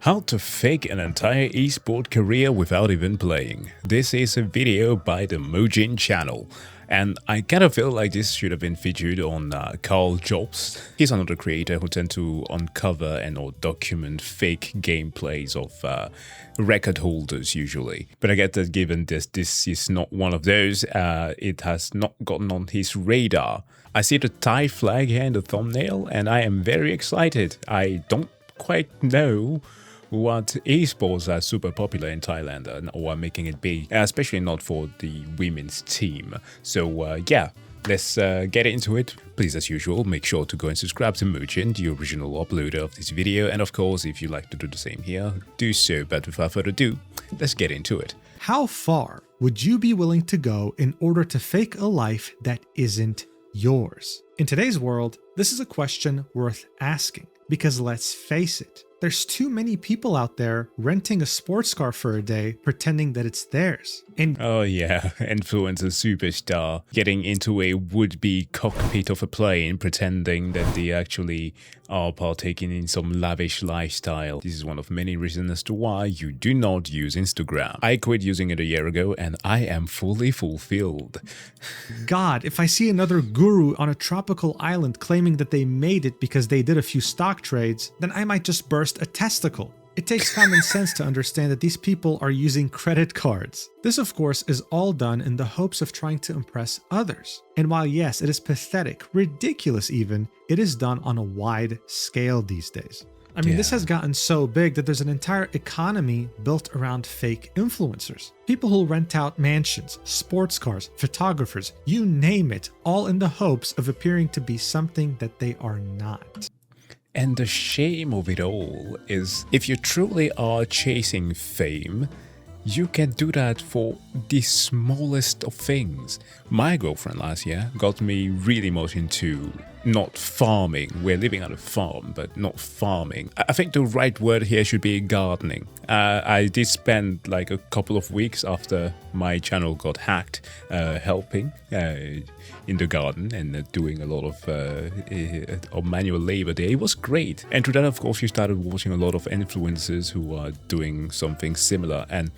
How to fake an entire esport career without even playing. This is a video by the Mujin channel. And I kind of feel like this should have been featured on Carl Jobs. He's another creator who tend to uncover and or document fake gameplays of record holders usually. But I get that given this is not one of those, it has not gotten on his radar. I see the Thai flag here in the thumbnail and I am very excited. I don't quite know what esports are super popular in Thailand or are making it big, especially not for the women's team. So yeah, let's get into it. Please, as usual, make sure to go and subscribe to Mujin, the original uploader of this video. And of course, if you'd like to do the same here, do so. But without further ado, let's get into it. How far would you be willing to go in order to fake a life that isn't yours? In today's world, this is a question worth asking because let's face it, there's too many people out there renting a sports car for a day pretending that it's theirs. And oh yeah, influencer superstar getting into a would-be cockpit of a plane pretending that they actually are partaking in some lavish lifestyle. This is one of many reasons as to why you do not use Instagram. I quit using it a year ago and I am fully fulfilled. God, if I see another guru on a tropical island claiming that they made it because they did a few stock trades, then I might just burst a testicle. It takes common sense to understand that these people are using credit cards. This, of course, is all done in the hopes of trying to impress others. And while yes, it is pathetic, ridiculous even, it is done on a wide scale these days. I mean, This has gotten so big that there's an entire economy built around fake influencers. People who rent out mansions, sports cars, photographers, you name it, all in the hopes of appearing to be something that they are not. And the shame of it all is, if you truly are chasing fame, you can do that for the smallest of things. My girlfriend last year got me really much into not farming. We're living on a farm, but not farming. I think the right word here should be gardening. I did spend like a couple of weeks after my channel got hacked helping in the garden and doing a lot of manual labor there. It was great. And through that, of course, you started watching a lot of influencers who are doing something similar. And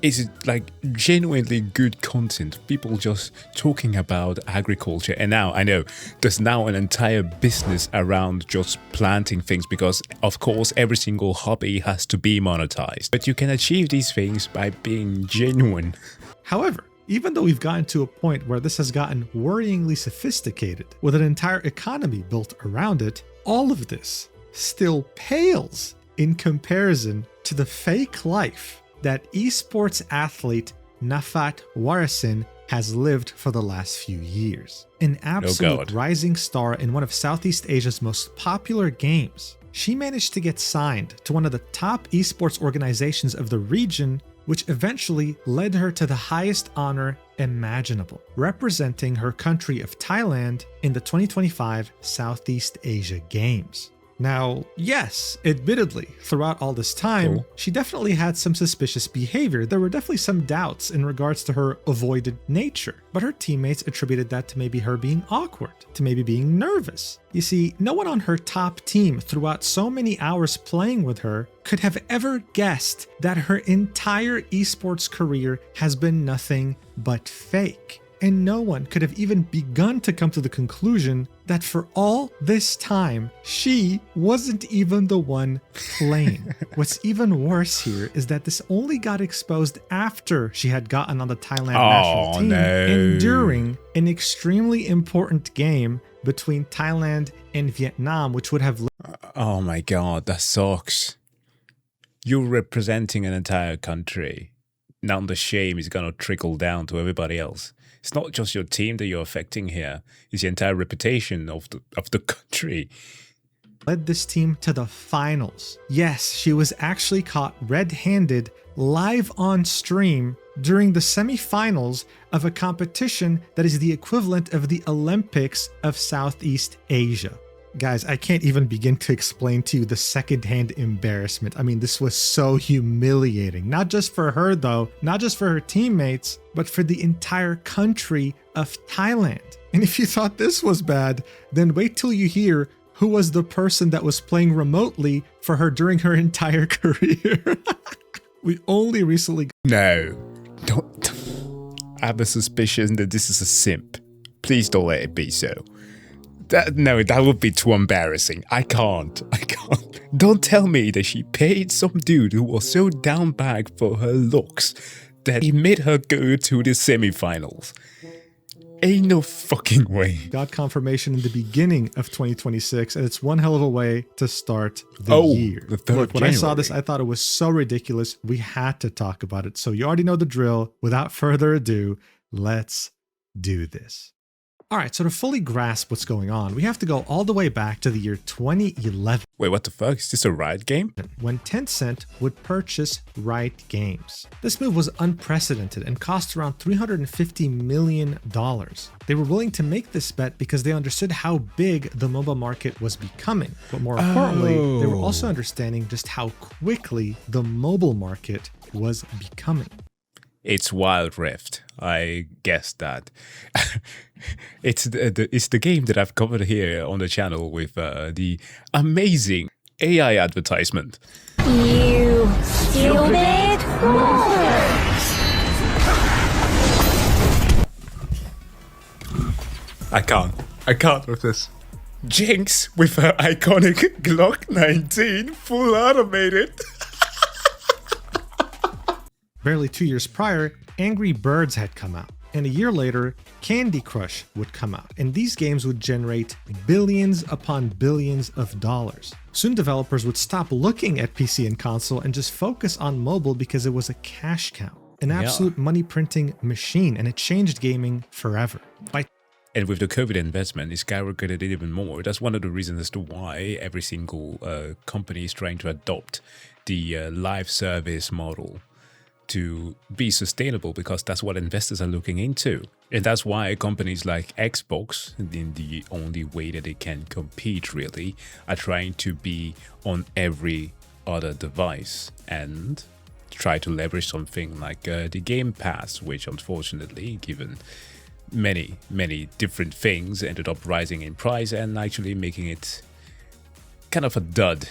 it's like genuinely good content. People just talking about agriculture. And now I know there's now an entire business around just planting things because, of course, every single hobby has to be monetized. But you can achieve these things by being genuine. However, even though we've gotten to a point where this has gotten worryingly sophisticated with an entire economy built around it, all of this still pales in comparison to the fake life that esports athlete Nafat Warasin has lived for the last few years. An absolute rising star in one of Southeast Asia's most popular games, she managed to get signed to one of the top esports organizations of the region, which eventually led her to the highest honor imaginable, representing her country of Thailand in the 2025 Southeast Asia Games. Now, yes, admittedly, throughout all this time, she definitely had some suspicious behavior. There were definitely some doubts in regards to her avoided nature, but her teammates attributed that to maybe her being awkward, to maybe being nervous. You see, no one on her top team throughout so many hours playing with her could have ever guessed that her entire esports career has been nothing but fake. And no one could have even begun to come to the conclusion that for all this time, she wasn't even the one playing. What's even worse here is that this only got exposed after she had gotten on the Thailand national team and during an extremely important game between Thailand and Vietnam, which would have... Oh my god, that sucks. You're representing an entire country. Now the shame is gonna trickle down to everybody else. It's not just your team that you're affecting here. It's the entire reputation of the country. Led this team to the finals. Yes, she was actually caught red-handed live on stream during the semi-finals of a competition that is the equivalent of the Olympics of Southeast Asia. Guys, I can't even begin to explain to you the secondhand embarrassment. I mean, this was so humiliating. Not just for her, though, not just for her teammates, but for the entire country of Thailand. And if you thought this was bad, then wait till you hear who was the person that was playing remotely for her during her entire career. We only recently... No, don't. I have a suspicion that this is a simp. Please don't let it be so. No, that would be too embarrassing. I can't. Don't tell me that she paid some dude who was so down bad for her looks that he made her go to the semifinals. Ain't no fucking way. Got confirmation in the beginning of 2026, and it's one hell of a way to start the year. The 3rd Look, when I saw this, I thought it was so ridiculous. We had to talk about it. So you already know the drill. Without further ado, let's do this. All right, so to fully grasp what's going on, we have to go all the way back to the year 2011. Wait, what the fuck? Is this a Riot game? When Tencent would purchase Riot Games. This move was unprecedented and cost around $350 million. They were willing to make this bet because they understood how big the MOBA market was becoming. But more importantly, they were also understanding just how quickly the mobile market was becoming. It's Wild Rift. I guessed that. It's the game that I've covered here on the channel with the amazing AI advertisement. You stupid fool! I can't with this. Jinx with her iconic Glock 19 full automated. Barely 2 years prior, Angry Birds had come out, and a year later, Candy Crush would come out, and these games would generate billions upon billions of dollars. Soon developers would stop looking at PC and console and just focus on mobile because it was a cash cow, an absolute money printing machine, and it changed gaming forever. And with the COVID investment, it skyrocketed even more. That's one of the reasons as to why every single company is trying to adopt the live service model to be sustainable, because that's what investors are looking into. And that's why companies like Xbox, in the only way that they can compete really, are trying to be on every other device and try to leverage something like the Game Pass, which unfortunately, given many different things, ended up rising in price and actually making it kind of a dud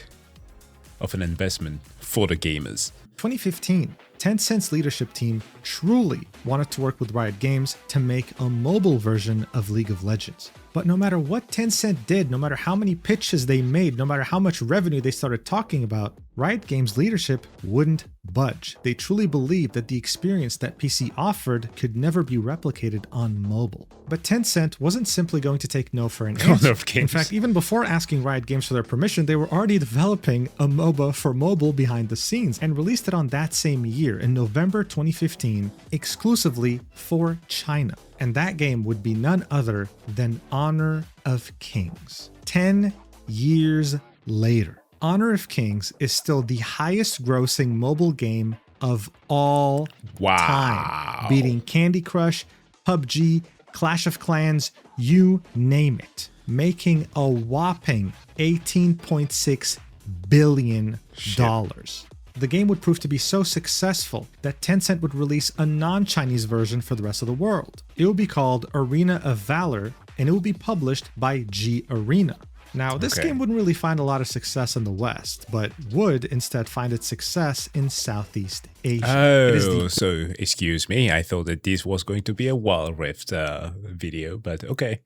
of an investment for the gamers. 2015, Tencent's leadership team truly wanted to work with Riot Games to make a mobile version of League of Legends. But no matter what Tencent did, no matter how many pitches they made, no matter how much revenue they started talking about, Riot Games leadership wouldn't budge. They truly believed that the experience that PC offered could never be replicated on mobile. But Tencent wasn't simply going to take no for an answer. In fact, even before asking Riot Games for their permission, they were already developing a MOBA for mobile behind the scenes and released it on that same year in November 2015, exclusively for China. And that game would be none other than Honor of Kings. 10 years later, Honor of Kings is still the highest grossing mobile game of all time, beating Candy Crush, PUBG, Clash of Clans, you name it, making a whopping $18.6 billion. The game would prove to be so successful that Tencent would release a non-Chinese version for the rest of the world. It would be called Arena of Valor, and it would be published by G Arena. Now, this game wouldn't really find a lot of success in the West, but would instead find its success in Southeast Asia. Oh, so excuse me, I thought that this was going to be a Wild Rift video, but okay.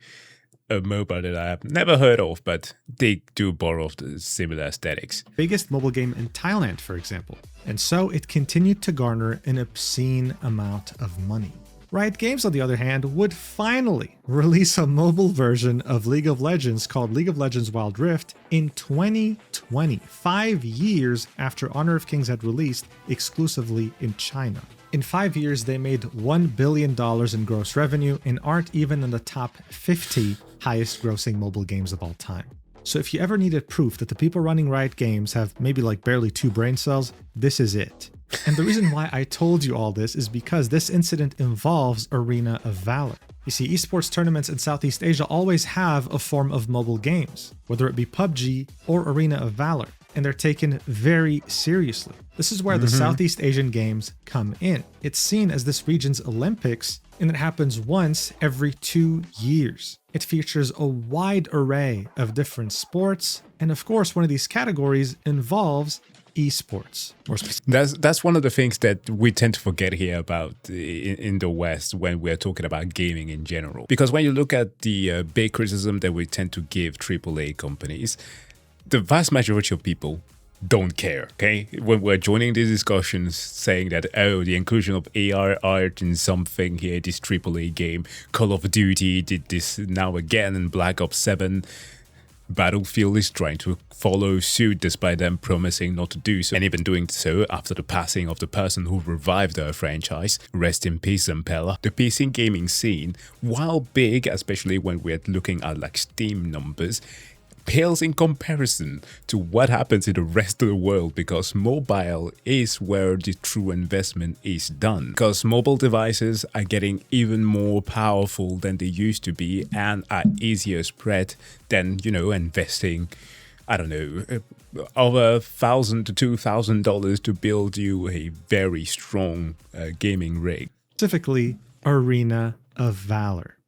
A MOBA that I have never heard of, but they do borrow the similar aesthetics. Biggest mobile game in Thailand, for example. And so it continued to garner an obscene amount of money. Riot Games, on the other hand, would finally release a mobile version of League of Legends called League of Legends Wild Rift in 2020, 5 years after Honor of Kings had released exclusively in China. In 5 years, they made $1 billion in gross revenue and aren't even in the top 50 highest grossing mobile games of all time. So if you ever needed proof that the people running Riot Games have maybe like barely 2 brain cells, this is it. And the reason why I told you all this is because this incident involves Arena of Valor. You see, esports tournaments in Southeast Asia always have a form of mobile games, whether it be PUBG or Arena of Valor, and they're taken very seriously. This is where the Southeast Asian Games come in. It's seen as this region's Olympics, and it happens once every 2 years. It features a wide array of different sports, and of course, one of these categories involves esports. That's one of the things that we tend to forget here about in the West when we're talking about gaming in general. Because when you look at the big criticism that we tend to give AAA companies, the vast majority of people don't care, okay? When we're joining these discussions saying that, oh, the inclusion of AR art in something here, this AAA game, Call of Duty did this now again, and Black Ops 7, Battlefield is trying to follow suit despite them promising not to do so, and even doing so after the passing of the person who revived their franchise. Rest in peace, Zampella. The PC gaming scene, while big, especially when we're looking at like Steam numbers, pales in comparison to what happens in the rest of the world, because mobile is where the true investment is done. Because mobile devices are getting even more powerful than they used to be and are easier spread than, you know, investing, I don't know, over $1,000 to $2,000 to build you a very strong gaming rig. Specifically, Arena of Valor.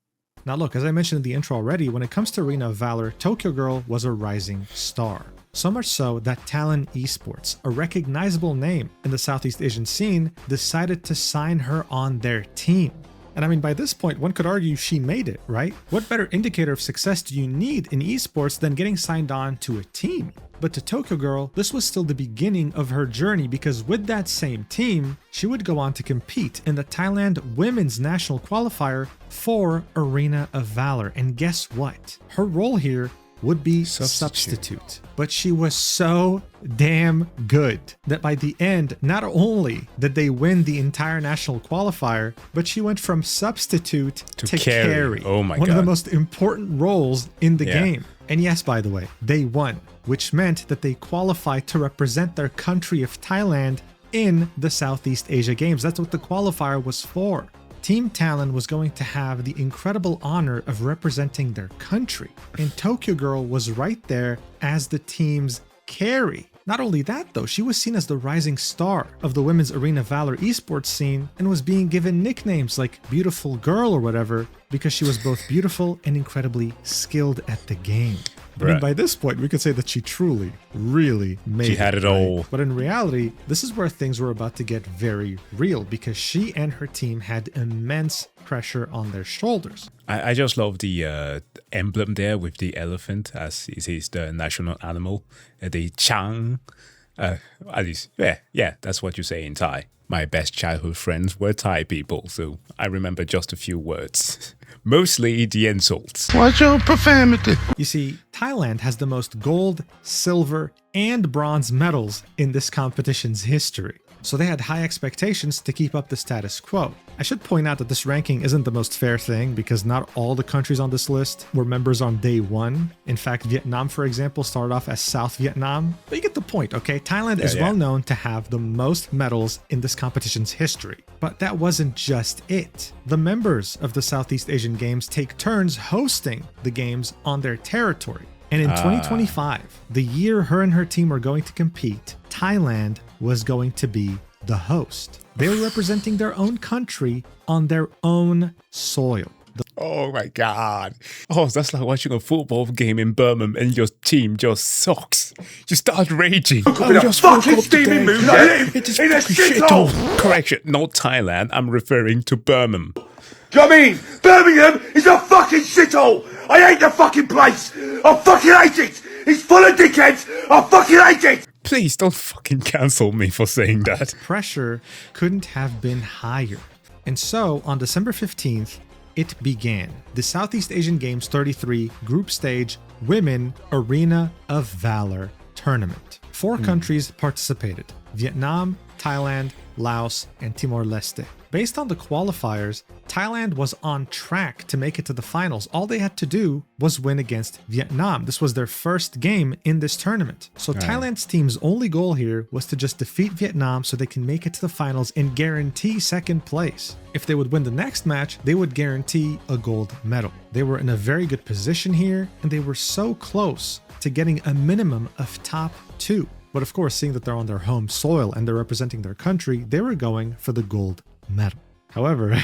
Now look, as I mentioned in the intro already, when it comes to Arena of Valor, TokyoGurl was a rising star. So much so that Thailand Esports, a recognizable name in the Southeast Asian scene, decided to sign her on their team. And I mean, by this point, one could argue she made it, right? What better indicator of success do you need in esports than getting signed on to a team? But to TokyoGurl, this was still the beginning of her journey, because with that same team, she would go on to compete in the Thailand Women's National Qualifier for Arena of Valor. And guess what? Her role here would be substitute. But she was so damn good that by the end, not only did they win the entire national qualifier, but she went from substitute to carry. Oh my God. One of the most important roles in the game. And yes, by the way, they won, which meant that they qualified to represent their country of Thailand in the Southeast Asia Games. That's what the qualifier was for. Team Talon was going to have the incredible honor of representing their country, and TokyoGurl was right there as the team's carry. Not only that though, she was seen as the rising star of the women's Arena Valor esports scene and was being given nicknames like Beautiful Girl or whatever because she was both beautiful and incredibly skilled at the game. I mean, by this point, we could say that she truly, really made it. She had it all. But in reality, this is where things were about to get very real, because she and her team had immense pressure on their shoulders. I just love the emblem there with the elephant, as it is the national animal. The Chang. At least, yeah, that's what you say in Thai. My best childhood friends were Thai people, so I remember just a few words. Mostly the insults. What's your profanity? You see, Thailand has the most gold, silver, and bronze medals in this competition's history. So they had high expectations to keep up the status quo. I should point out that this ranking isn't the most fair thing, because not all the countries on this list were members on day one. In fact, Vietnam, for example, started off as South Vietnam. But you get the point, okay? Thailand is well known to have the most medals in this competition's history. But that wasn't just it. The members of the Southeast Asian Games take turns hosting the games on their territory. And in 2025, the year her and her team were going to compete, Thailand was going to be the host. They were representing their own country on their own soil. Oh my God. Oh, that's like watching a football game in Birmingham and your team just sucks. You start raging. I'm just fucking steaming mood. It is fucking shithole. Correction, not Thailand. I'm referring to Birmingham. Do you know what I mean? Birmingham is a fucking shithole. I hate the fucking place. I fucking hate it. It's full of dickheads. I fucking hate it. Please don't fucking cancel me for saying that. Pressure couldn't have been higher. And so, on December 15th, it began. The Southeast Asian Games 33 Group Stage Women Arena of Valor Tournament. 4 countries participated: Vietnam, Thailand, Laos, and Timor-Leste. Based on the qualifiers, Thailand was on track to make it to the finals. All they had to do was win against Vietnam. This was their first game in this tournament. So Thailand's team's only goal here was to just defeat Vietnam so they can make it to the finals and guarantee second place. If they would win the next match, they would guarantee a gold medal. They were in a very good position here, and they were so close to getting a minimum of top 2. But of course, seeing that they're on their home soil and they're representing their country, they were going for the gold medal. However,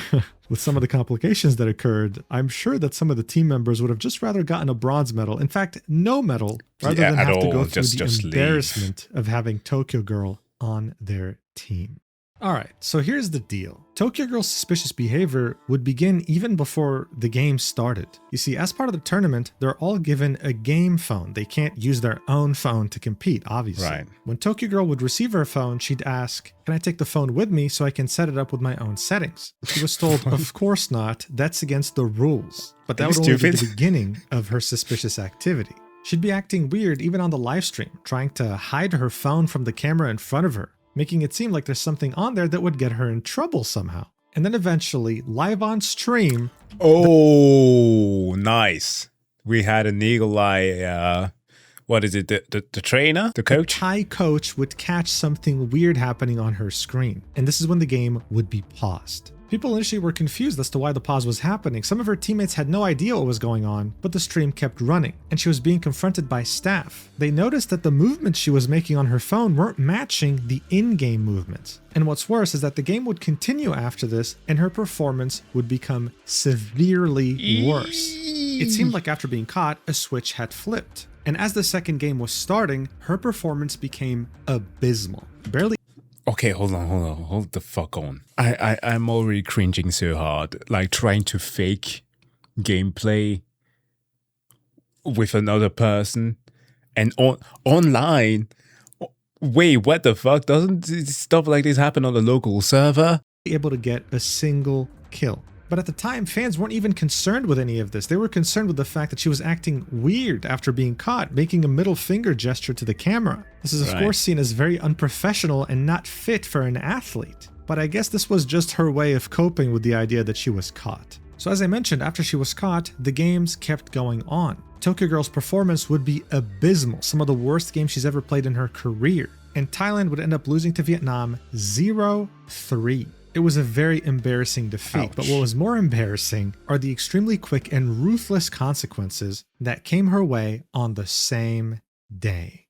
with some of the complications that occurred, I'm sure that some of the team members would have just rather gotten a bronze medal. In fact, no medal, rather than have to go through the embarrassment of having TokyoGurl on their team. Alright, so here's the deal. TokyoGurl's suspicious behavior would begin even before the game started. You see, as part of the tournament, they're all given a game phone. They can't use their own phone to compete, obviously. Right. When TokyoGurl would receive her phone, she'd ask, "Can I take the phone with me so I can set it up with my own settings?" She was told, "Of course not, that's against the rules." But that would only be the beginning of her suspicious activity. She'd be acting weird even on the live stream, trying to hide her phone from the camera in front of her, making it seem like there's something on there that would get her in trouble somehow. And then eventually, live on stream... Oh, nice. We had an eagle eye, what is it, the trainer? The coach? The Thai coach would catch something weird happening on her screen. And this is when the game would be paused. People initially were confused as to why the pause was happening. Some of her teammates had no idea what was going on, but the stream kept running, and she was being confronted by staff. They noticed that the movements she was making on her phone weren't matching the in-game movements. And what's worse is that the game would continue after this, and her performance would become severely worse. It seemed like after being caught, a switch had flipped. And as the second game was starting, her performance became abysmal. Barely. Okay, hold the fuck on. I'm already cringing so hard, like trying to fake gameplay with another person and online. Wait, what the fuck? Doesn't stuff like this happen on the local server? Able to get a single kill. But at the time, fans weren't even concerned with any of this. They were concerned with the fact that she was acting weird after being caught, making a middle finger gesture to the camera. This is of course seen as very unprofessional and not fit for an athlete. But I guess this was just her way of coping with the idea that she was caught. So as I mentioned, after she was caught, the games kept going on. TokyoGurl's performance would be abysmal, some of the worst games she's ever played in her career. And Thailand would end up losing to Vietnam 0-3. It was a very embarrassing defeat, but what was more embarrassing are the extremely quick and ruthless consequences that came her way on the same day.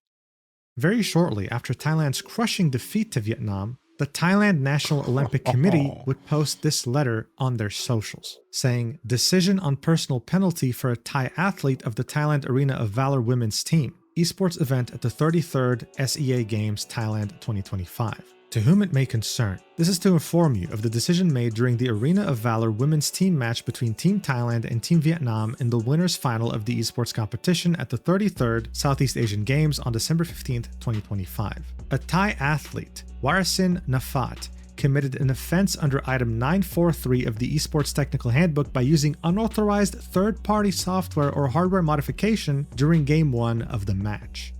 Very shortly after Thailand's crushing defeat to Vietnam, the Thailand National Olympic Committee would post this letter on their socials, saying, "Decision on personal penalty for a Thai athlete of the Thailand Arena of Valor women's team, esports event at the 33rd SEA Games Thailand 2025. To whom it may concern, this is to inform you of the decision made during the Arena of Valor women's team match between Team Thailand and Team Vietnam in the winners final of the esports competition at the 33rd Southeast Asian Games on December 15th, 2025. A Thai athlete, Warasin Nafat, committed an offense under item 943 of the Esports Technical Handbook by using unauthorized third-party software or hardware modification during Game 1 of the match."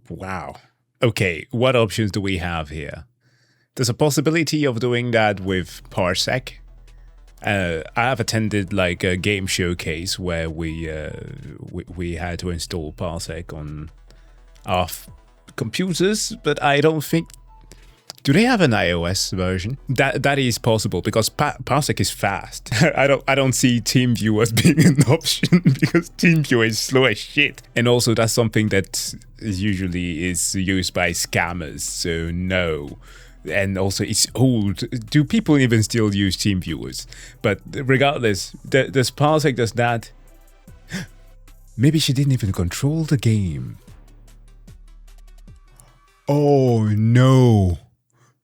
Wow. Okay, what options do we have here? There's a possibility of doing that with Parsec. I have attended like a game showcase where we had to install Parsec on our computers, but I don't think... Do they have an iOS version? That is possible because Parsec is fast. I don't see TeamViewer as being an option because TeamViewer is slow as shit. And also that's something that usually is used by scammers, so no. And also it's old. Do people even still use TeamViewers? But regardless, does Parsec does that? Maybe she didn't even control the game. Oh no.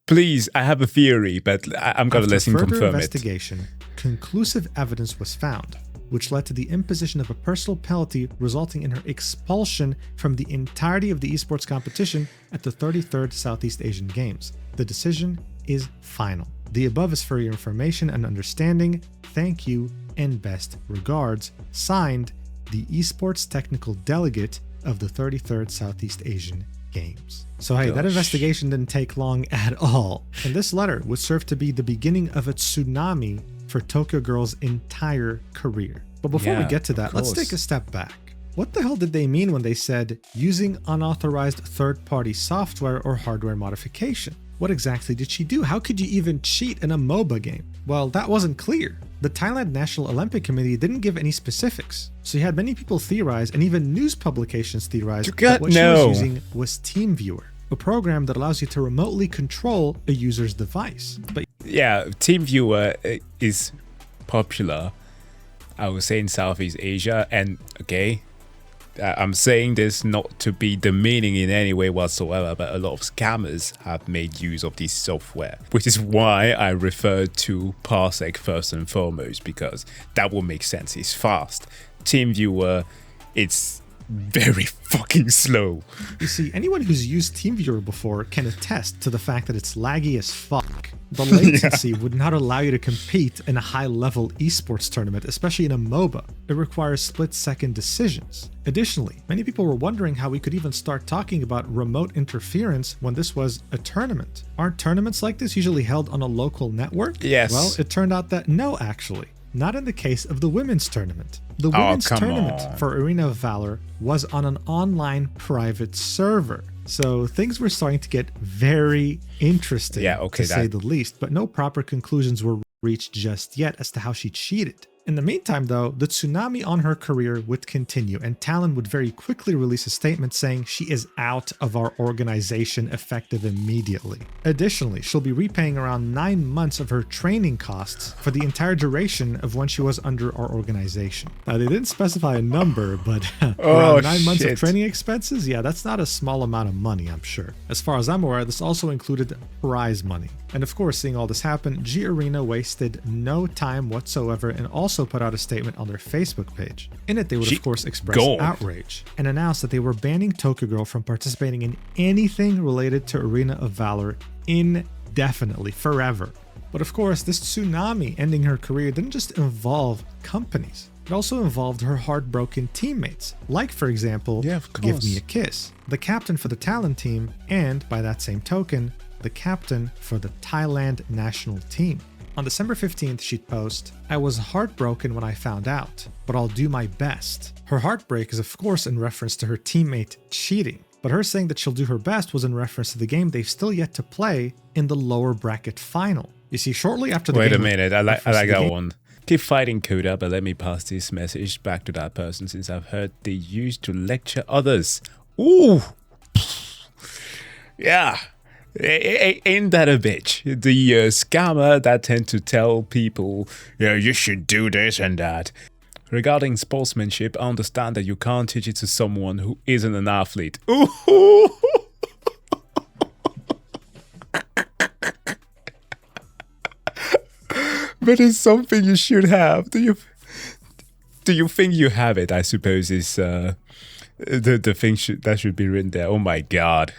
Please, I have a theory, but I'm gonna let him confirm it. After further investigation, conclusive evidence was found, which led to the imposition of a personal penalty resulting in her expulsion from the entirety of the esports competition at the 33rd Southeast Asian Games. The decision is final. The above is for your information and understanding. Thank you and best regards. Signed, the Esports Technical Delegate of the 33rd Southeast Asian Games. So hey, that investigation didn't take long at all. And this letter would serve to be the beginning of a tsunami for TokyoGurl's entire career. But before we get to that, let's take a step back. What the hell did they mean when they said using unauthorized third-party software or hardware modification? What exactly did she do? How could you even cheat in a MOBA game? Well, that wasn't clear. The Thailand National Olympic Committee didn't give any specifics, so you had many people theorize and even news publications theorize that what she was using was TeamViewer, a program that allows you to remotely control a user's device. But Yeah, TeamViewer is popular, I would say, in Southeast Asia. And okay, I'm saying this not to be demeaning in any way whatsoever, but a lot of scammers have made use of this software, which is why I refer to Parsec first and foremost, because that will make sense. It's fast. TeamViewer, it's very fucking slow. You see, anyone who's used TeamViewer before can attest to the fact that it's laggy as fuck. The latency would not allow you to compete in a high-level esports tournament, especially in a MOBA. It requires split-second decisions. Additionally, many people were wondering how we could even start talking about remote interference when this was a tournament. Aren't tournaments like this usually held on a local network? Yes. Well, it turned out that no, actually. Not in the case of the women's tournament. The women's tournament for Arena of Valor was on an online private server. So things were starting to get very interesting, to say the least, but no proper conclusions were reached just yet as to how she cheated. In the meantime, though, the tsunami on her career would continue, and Talon would very quickly release a statement saying she is out of our organization effective immediately. Additionally, she'll be repaying around 9 months of her training costs for the entire duration of when she was under our organization. Now, they didn't specify a number, but around 9 months of training expenses? Yeah, that's not a small amount of money, I'm sure. As far as I'm aware, this also included prize money. And of course, seeing all this happen, G Arena wasted no time whatsoever and also put out a statement on their Facebook page. In it, they would of course express outrage and announce that they were banning TokyoGurl from participating in anything related to Arena of Valor indefinitely, forever. But of course, this tsunami ending her career didn't just involve companies. It also involved her heartbroken teammates, like, for example, Give Me a Kiss, the captain for the Talon team, and, by that same token, the captain for the Thailand national team. On December 15th, she'd post, "I was heartbroken when I found out, but I'll do my best." Her heartbreak is of course in reference to her teammate cheating, but her saying that she'll do her best was in reference to the game they've still yet to play in the lower bracket final. You see, shortly after the game... Wait a minute, I like that one. Keep fighting, Coda, but let me pass this message back to that person since I've heard they used to lecture others. Ooh! Yeah. Ain't that a bitch? The scammer that tend to tell people, yeah, you should do this and that. Regarding sportsmanship, I understand that you can't teach it to someone who isn't an athlete. Ooh. But it's something you should have. Do you think you have it? I suppose is the thing that should be written there. Oh my god.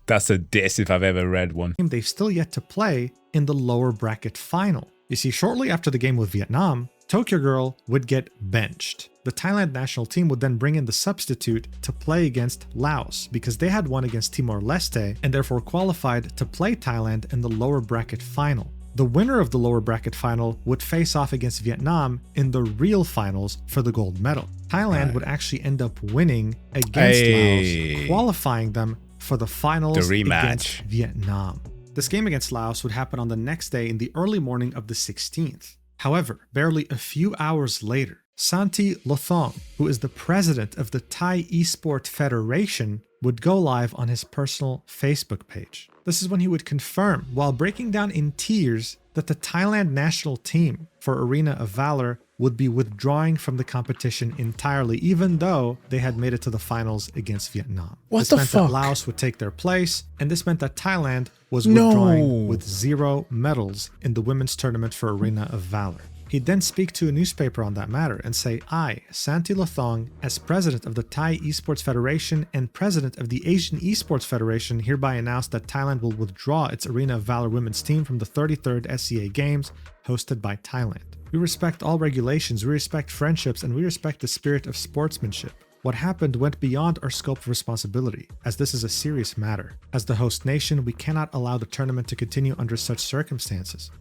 That's a diss if I've ever read one. They've still yet to play in the lower bracket final. You see, shortly after the game with Vietnam, TokyoGurl would get benched. The Thailand national team would then bring in the substitute to play against Laos because they had won against Timor-Leste and therefore qualified to play Thailand in the lower bracket final. The winner of the lower bracket final would face off against Vietnam in the real finals for the gold medal. Thailand would actually end up winning against Laos, qualifying them for the finals against Vietnam. This game against Laos would happen on the next day in the early morning of the 16th. However, barely a few hours later, Santi Lothong, who is the president of the Thai Esport Federation, would go live on his personal Facebook page. This is when he would confirm, while breaking down in tears, that the Thailand national team for Arena of Valor would be withdrawing from the competition entirely, even though they had made it to the finals against Vietnam. This meant that Laos would take their place, and this meant that Thailand was withdrawing with 0 medals in the women's tournament for Arena of Valor. He'd then speak to a newspaper on that matter and say, "I, Santi Lothong, as president of the Thai Esports Federation and president of the Asian Esports Federation, hereby announce that Thailand will withdraw its Arena of Valor women's team from the 33rd SCA Games hosted by Thailand. We respect all regulations, we respect friendships, and we respect the spirit of sportsmanship. What happened went beyond our scope of responsibility, as this is a serious matter. As the host nation, we cannot allow the tournament to continue under such circumstances."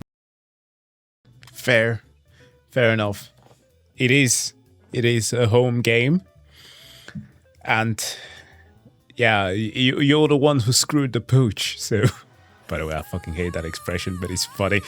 Fair enough. It is a home game, and yeah, you're the one who screwed the pooch. So By the way, I fucking hate that expression, but it's funny.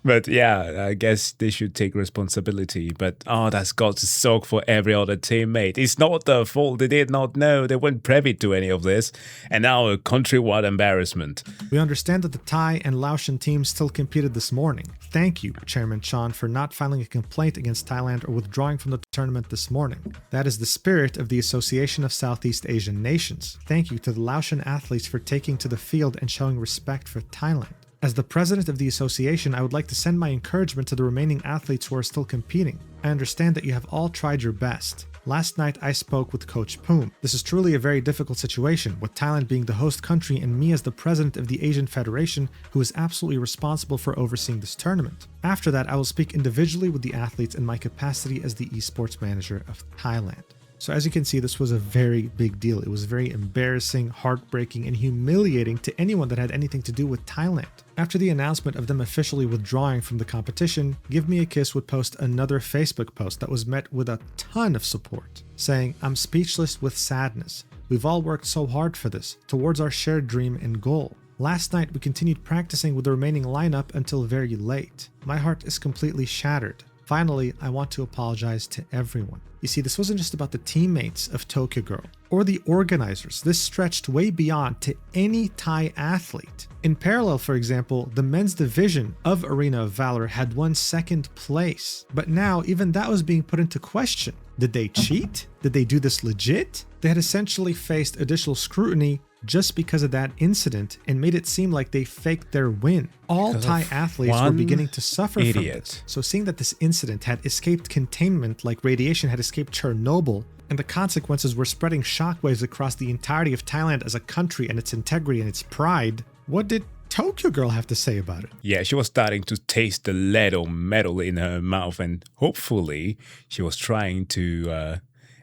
But yeah, I guess they should take responsibility. But that's got to suck for every other teammate. It's not their fault. They did not know. They weren't privy to any of this. And now a countrywide embarrassment. We understand that the Thai and Laotian teams still competed this morning. Thank you, Chairman Chan, for not filing a complaint against Thailand or withdrawing from the tournament this morning. That is the spirit of the Association of Southeast Asian Nations. Thank you to the Laotian athletes for taking to the field and showing respect for Thailand. As the president of the association, I would like to send my encouragement to the remaining athletes who are still competing. I understand that you have all tried your best. Last night I spoke with Coach Poom. This is truly a very difficult situation, with Thailand being the host country and me as the president of the Asian Federation, who is absolutely responsible for overseeing this tournament. After that, I will speak individually with the athletes in my capacity as the esports manager of Thailand. So as you can see, this was a very big deal. It was very embarrassing, heartbreaking, and humiliating to anyone that had anything to do with Thailand. After the announcement of them officially withdrawing from the competition, Give Me a Kiss would post another Facebook post that was met with a ton of support, saying, "I'm speechless with sadness. We've all worked so hard for this, towards our shared dream and goal. Last night we continued practicing with the remaining lineup until very late. My heart is completely shattered. Finally, I want to apologize to everyone." You see, this wasn't just about the teammates of TokyoGurl or the organizers. This stretched way beyond to any Thai athlete. In parallel, for example, the men's division of Arena of Valor had won second place. But now, even that was being put into question. Did they cheat? Did they do this legit? They had essentially faced additional scrutiny just because of that incident and made it seem like they faked their win. All Thai athletes were beginning to suffer from this. So seeing that this incident had escaped containment like radiation had escaped Chernobyl, and the consequences were spreading shockwaves across the entirety of Thailand as a country and its integrity and its pride, what did TokyoGurl have to say about it? Yeah, she was starting to taste the lead or metal in her mouth, and hopefully she was trying to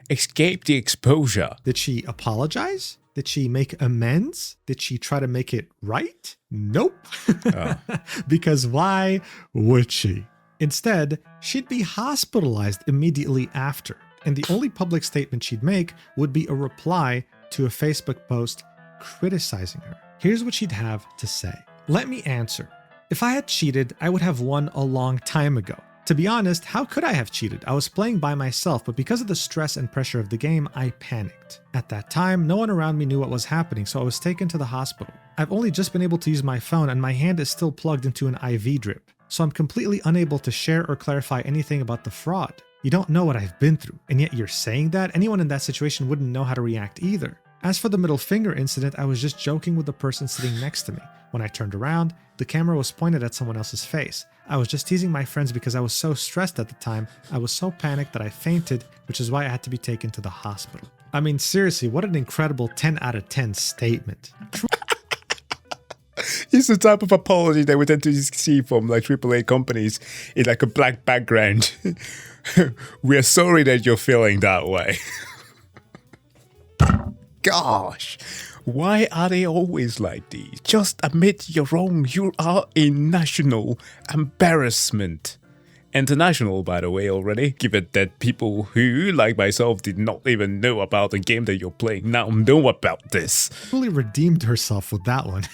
escape the exposure. Did she apologize? Did she make amends? Did she try to make it right? Nope. Because why would she? Instead, she'd be hospitalized immediately after. And the only public statement she'd make would be a reply to a Facebook post criticizing her. Here's what she'd have to say. "Let me answer. If I had cheated, I would have won a long time ago. To be honest, how could I have cheated? I was playing by myself, but because of the stress and pressure of the game, I panicked. At that time, no one around me knew what was happening, so I was taken to the hospital. I've only just been able to use my phone and my hand is still plugged into an IV drip, so I'm completely unable to share or clarify anything about the fraud. You don't know what I've been through, and yet you're saying that? Anyone in that situation wouldn't know how to react either. As for the middle finger incident, I was just joking with the person sitting next to me. When I turned around, the camera was pointed at someone else's face. I was just teasing my friends because I was so stressed at the time. I was so panicked that I fainted, which is why I had to be taken to the hospital." I mean, seriously, what an incredible 10 out of 10 statement. It's the type of apology that we tend to see from like AAA companies in like a black background. "We are sorry that you're feeling that way." Gosh, why are they always like these? Just admit you're wrong. You are a national embarrassment. International, by the way, already, given that people who, like myself, did not even know about the game that you're playing now know about this. Really redeemed herself with that one.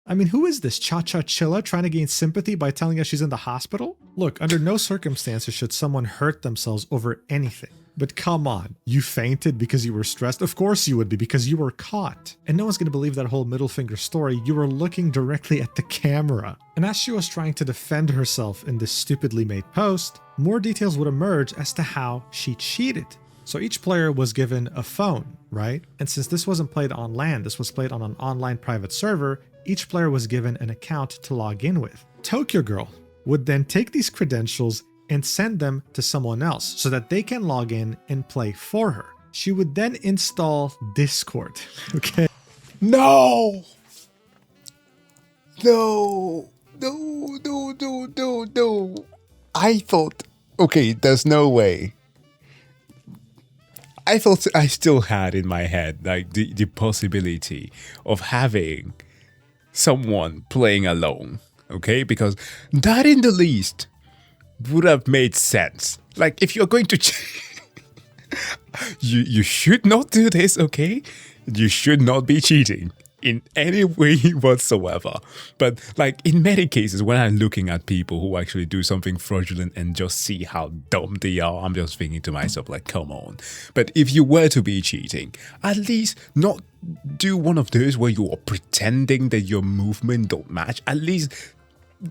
I mean, who is this Cha-Cha Chilla trying to gain sympathy by telling us she's in the hospital? Look, under no circumstances should someone hurt themselves over anything. But come on, you fainted because you were stressed? Of course you would be, because you were caught. And no one's going to believe that whole middle finger story. You were looking directly at the camera. And as she was trying to defend herself in this stupidly made post, more details would emerge as to how she cheated. So each player was given a phone, right? And since this wasn't played on LAN, this was played on an online private server, each player was given an account to log in with. TokyoGurl would then take these credentials and send them to someone else so that they can log in and play for her. She would then install Discord, okay? No! I thought, okay, there's no way. I thought I still had in my head like the possibility of having someone playing alone, okay? Because that in the least would have made sense. Like, if you're going to you should not do this, okay? You should not be cheating. in any way whatsoever. But like in many cases, when I'm looking at people who actually do something fraudulent and just see how dumb they are, I'm just thinking to myself like, come on. But if you were to be cheating, at least not do one of those where you are pretending that your movement don't match. At least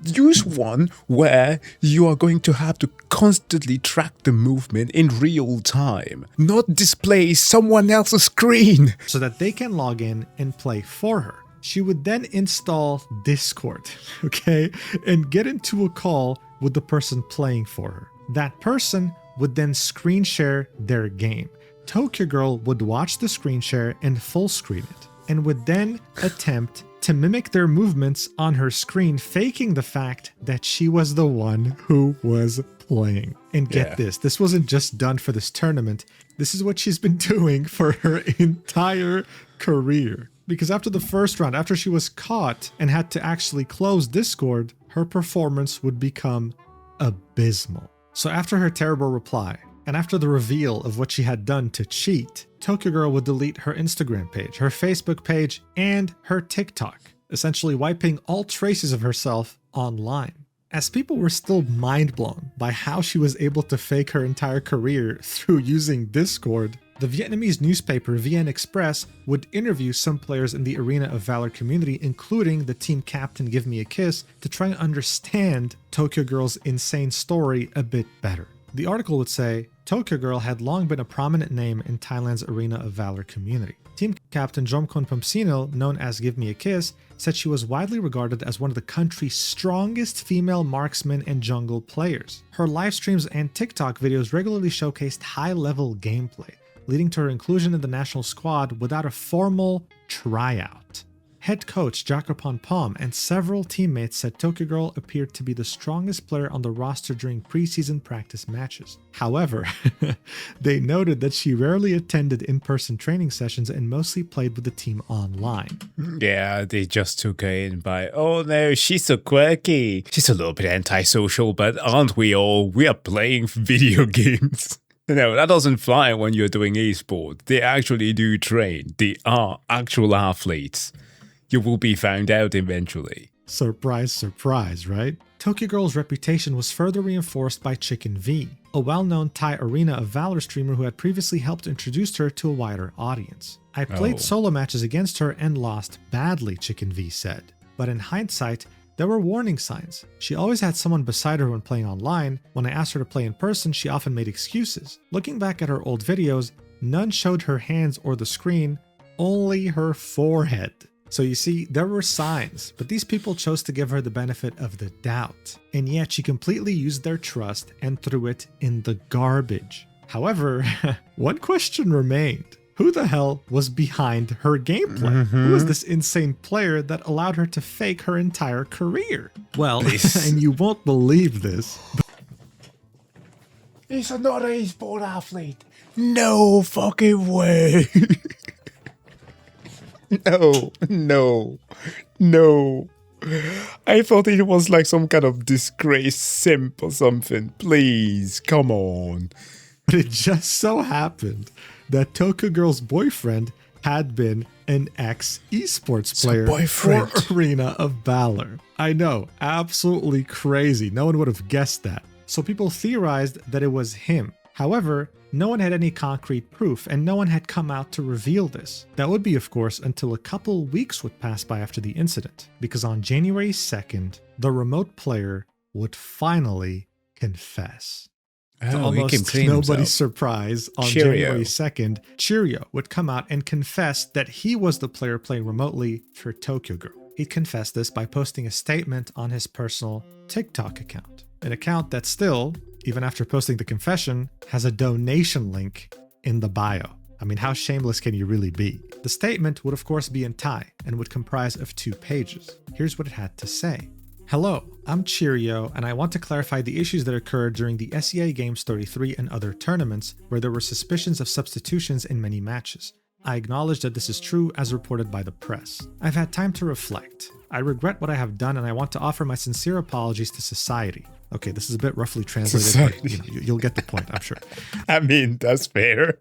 use one where you are going to have to constantly track the movement in real time, not display someone else's screen. So that they can log in and play for her. She would then install Discord, okay, and get into a call with the person playing for her. That person would then screen share their game. TokyoGurl would watch the screen share and full screen it, and would then attempt to mimic their movements on her screen, faking the fact that she was the one who was playing. And get this wasn't just done for this tournament. This is what she's been doing for her entire career. Because after the first round, after she was caught and had to actually close Discord, her performance would become abysmal. So after her terrible reply, and after the reveal of what she had done to cheat, TokyoGurl would delete her Instagram page, her Facebook page, and her TikTok, essentially wiping all traces of herself online. As people were still mind blown by how she was able to fake her entire career through using Discord, the Vietnamese newspaper VN Express would interview some players in the Arena of Valor community, including the team captain Give Me a Kiss, to try and understand TokyoGurl's insane story a bit better. The article would say, TokyoGurl had long been a prominent name in Thailand's Arena of Valor community. Team captain Jomkon Pomsino, known as Give Me a Kiss, said she was widely regarded as one of the country's strongest female marksmen and jungle players. Her live streams and TikTok videos regularly showcased high-level gameplay, leading to her inclusion in the national squad without a formal tryout. Head coach Jakopon Pom and several teammates said TokyoGurl appeared to be the strongest player on the roster during preseason practice matches. However, they noted that she rarely attended in-person training sessions and mostly played with the team online. Yeah, they just took her in by, oh no, she's so quirky. She's a little bit antisocial, but aren't we all? We are playing video games. No, that doesn't fly when you're doing esports. They actually do train. They are actual athletes. You will be found out eventually. Surprise, surprise, right? TokyoGurl's reputation was further reinforced by Chicken V, a well-known Thai Arena of Valor streamer who had previously helped introduce her to a wider audience. I played solo matches against her and lost badly, Chicken V said. But in hindsight, there were warning signs. She always had someone beside her when playing online. When I asked her to play in person, she often made excuses. Looking back at her old videos, none showed her hands or the screen, only her forehead. So you see, there were signs, but these people chose to give her the benefit of the doubt. And yet she completely used their trust and threw it in the garbage. However, one question remained. Who the hell was behind her gameplay? Who was this insane player that allowed her to fake her entire career? Well, and you won't believe this. He's not an esport athlete. No fucking way. No. I thought it was like some kind of disgraced simp or something. Please, come on. But it just so happened that TokyoGurl's boyfriend had been an ex-esports player for Arena of Valor. I know, absolutely crazy. No one would have guessed that. So people theorized that it was him. However, no one had any concrete proof, and no one had come out to reveal this. That would be, of course, until a couple weeks would pass by after the incident, because on January 2nd, the remote player would finally confess. To almost nobody's surprise, on January 2nd, Cheerio would come out and confess that he was the player playing remotely for TokyoGurl. He confessed this by posting a statement on his personal TikTok account, an account that still, even after posting the confession, has a donation link in the bio. I mean, how shameless can you really be? The statement would of course be in Thai and would comprise of 2 pages. Here's what it had to say. Hello, I'm Cheerio, and I want to clarify the issues that occurred during the SEA Games 33 and other tournaments where there were suspicions of substitutions in many matches. I acknowledge that this is true as reported by the press. I've had time to reflect. I regret what I have done and I want to offer my sincere apologies to society. Okay, this is a bit roughly translated, but you'll get the point, I'm sure. I mean, that's fair.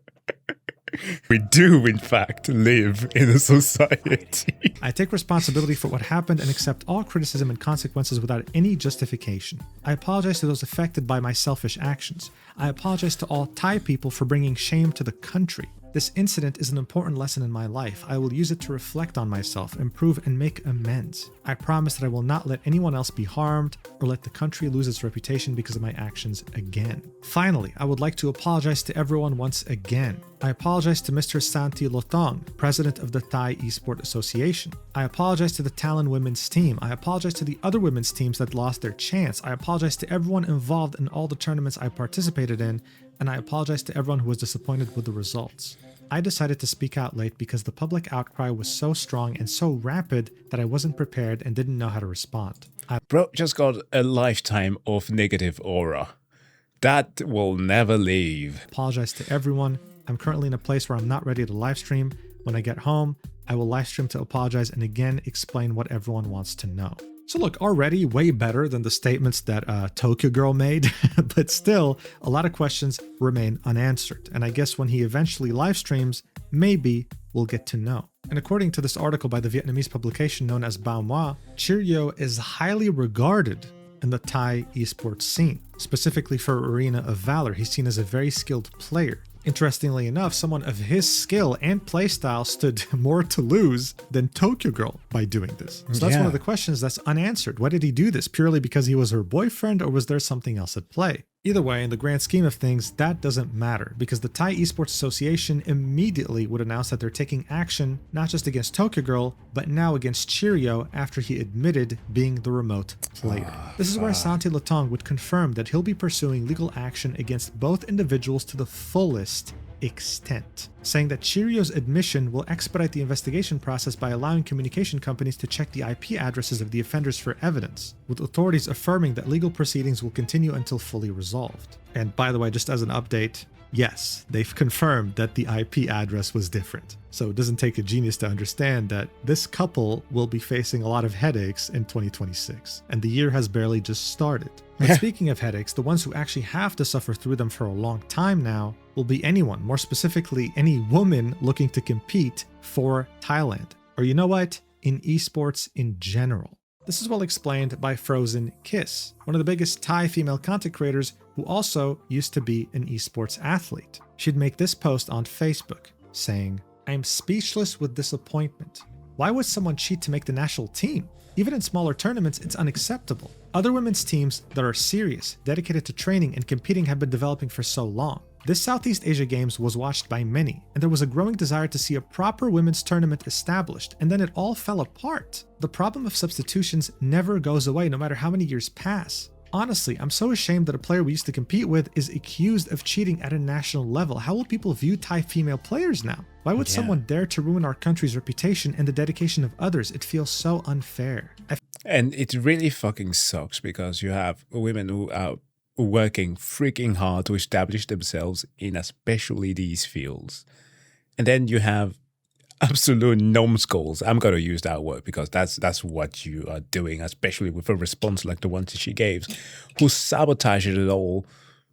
We do, in fact, live in a society. I take responsibility for what happened and accept all criticism and consequences without any justification. I apologize to those affected by my selfish actions. I apologize to all Thai people for bringing shame to the country. This incident is an important lesson in my life. I will use it to reflect on myself, improve, and make amends. I promise that I will not let anyone else be harmed or let the country lose its reputation because of my actions again. Finally, I would like to apologize to everyone once again. I apologize to Mr. Santi Lotong, president of the Thai Esport Association. I apologize to the Thailand women's team. I apologize to the other women's teams that lost their chance. I apologize to everyone involved in all the tournaments I participated in, and I apologize to everyone who was disappointed with the results. I decided to speak out late because the public outcry was so strong and so rapid that I wasn't prepared and didn't know how to respond. Bro just got a lifetime of negative aura. That will never leave. Apologize to everyone. I'm currently in a place where I'm not ready to live stream. When I get home, I will live stream to apologize and again explain what everyone wants to know. So look, already way better than the statements that TokyoGurl made, but still, a lot of questions remain unanswered. And I guess when he eventually live streams, maybe we'll get to know. And according to this article by the Vietnamese publication known as Bao Moi, Chiryo is highly regarded in the Thai esports scene. Specifically for Arena of Valor, he's seen as a very skilled player. Interestingly enough, someone of his skill and playstyle stood more to lose than TokyoGurl by doing this. So that's one of the questions that's unanswered. Why did he do this? Purely because he was her boyfriend, or was there something else at play? Either way, in the grand scheme of things, that doesn't matter, because the Thai Esports Association immediately would announce that they're taking action not just against TokyoGurl, but now against Chiryo after he admitted being the remote player. This is where Santi Lotong would confirm that he'll be pursuing legal action against both individuals to the fullest extent, saying that Chiryo's admission will expedite the investigation process by allowing communication companies to check the IP addresses of the offenders for evidence, with authorities affirming that legal proceedings will continue until fully resolved. And by the way, just as an update, yes, they've confirmed that the IP address was different. So it doesn't take a genius to understand that this couple will be facing a lot of headaches in 2026, and the year has barely just started. But speaking of headaches, the ones who actually have to suffer through them for a long time now will be anyone, more specifically any woman looking to compete for Thailand. Or you know what? In esports in general. This is well explained by Frozen Kiss, one of the biggest Thai female content creators who also used to be an esports athlete. She'd make this post on Facebook saying, "I'm speechless with disappointment. Why would someone cheat to make the national team? Even in smaller tournaments, it's unacceptable. Other women's teams that are serious, dedicated to training and competing have been developing for so long. This Southeast Asia Games was watched by many, and there was a growing desire to see a proper women's tournament established, and then it all fell apart. The problem of substitutions never goes away no matter how many years pass. Honestly, I'm so ashamed that a player we used to compete with is accused of cheating at a national level. How will people view Thai female players now? Why would someone dare to ruin our country's reputation and the dedication of others? It feels so unfair." And it really fucking sucks because you have women who are working freaking hard to establish themselves in especially these fields. And then you have absolute numbskulls. I'm going to use that word because that's what you are doing, especially with a response like the one that she gave, who sabotages it all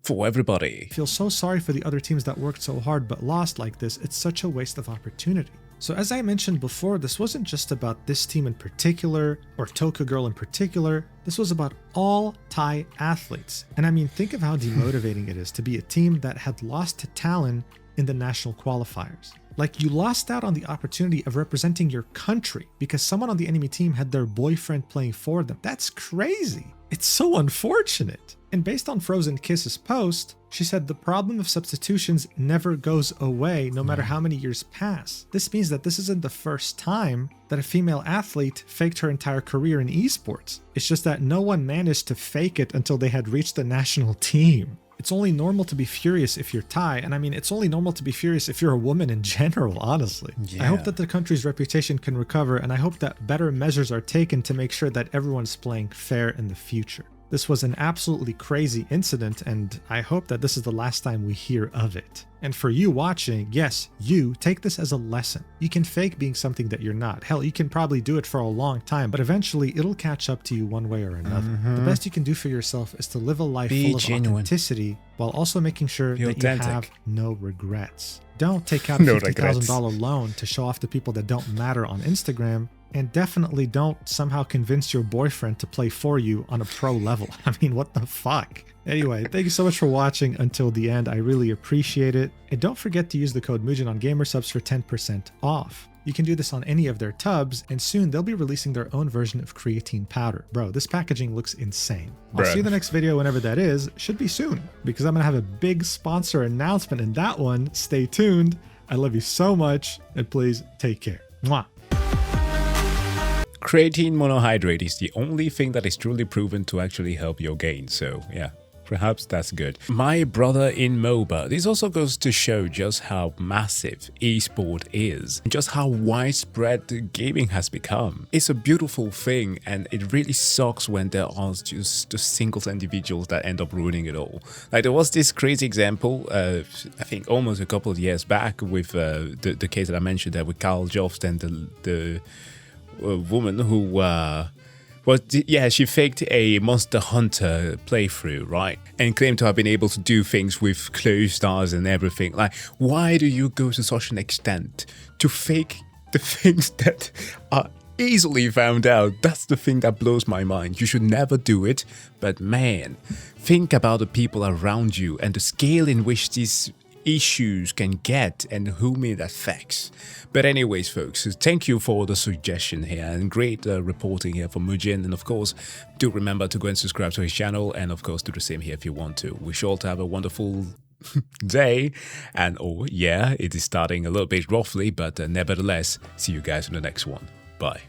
for everybody. I feel so sorry for the other teams that worked so hard but lost like this. It's such a waste of opportunity. So as I mentioned before, this wasn't just about this team in particular or TokyoGurl in particular. This was about all Thai athletes. And I mean, think of how demotivating it is to be a team that had lost to Talon in the national qualifiers. Like, you lost out on the opportunity of representing your country because someone on the enemy team had their boyfriend playing for them. That's crazy. It's so unfortunate. And based on Frozen Kiss's post, she said the problem of substitutions never goes away no matter how many years pass. This means that this isn't the first time that a female athlete faked her entire career in esports. It's just that no one managed to fake it until they had reached the national team. It's only normal to be furious if you're Thai, and I mean, it's only normal to be furious if you're a woman in general, honestly. I hope that the country's reputation can recover, and I hope that better measures are taken to make sure that everyone's playing fair in the future. This was an absolutely crazy incident, and I hope that this is the last time we hear of it. And for you watching, yes, you take this as a lesson. You can fake being something that you're not. Hell, you can probably do it for a long time, but eventually it'll catch up to you one way or another. The best you can do for yourself is to live a life full of authenticity while also making sure that you have no regrets. Don't take out a $50,000 loan to show off to people that don't matter on Instagram. And definitely don't somehow convince your boyfriend to play for you on a pro level. I mean, what the fuck? Anyway, thank you so much for watching until the end. I really appreciate it. And don't forget to use the code Mujin on Gamersubs for 10% off. You can do this on any of their tubs, and soon they'll be releasing their own version of creatine powder. Bro, this packaging looks insane. I'll see you in the next video whenever that is. Should be soon, because I'm gonna have a big sponsor announcement in that one. Stay tuned. I love you so much, and please take care. Mwah. Creatine monohydrate is the only thing that is truly proven to actually help your gains, so yeah, perhaps that's good. My brother in MOBA. This also goes to show just how massive esport is, and just how widespread gaming has become. It's a beautiful thing, and it really sucks when there are just the single individuals that end up ruining it all. Like there was this crazy example, I think almost a couple of years back with the case that I mentioned there with Carl Jost and the woman who she faked a Monster Hunter playthrough, right, and claimed to have been able to do things with closed eyes and everything. Like, why do you go to such an extent to fake the things that are easily found out? That's the thing that blows my mind. You should never do it, but man, think about the people around you and the scale in which these issues can get and whom it affects. But anyways, folks, thank you for the suggestion here, and great reporting here from Mujin. And of course, do remember to go and subscribe to his channel, and of course do the same here if you want to. Wish you all to have a wonderful day, and oh yeah, it is starting a little bit roughly, but nevertheless, see you guys in the next one. Bye.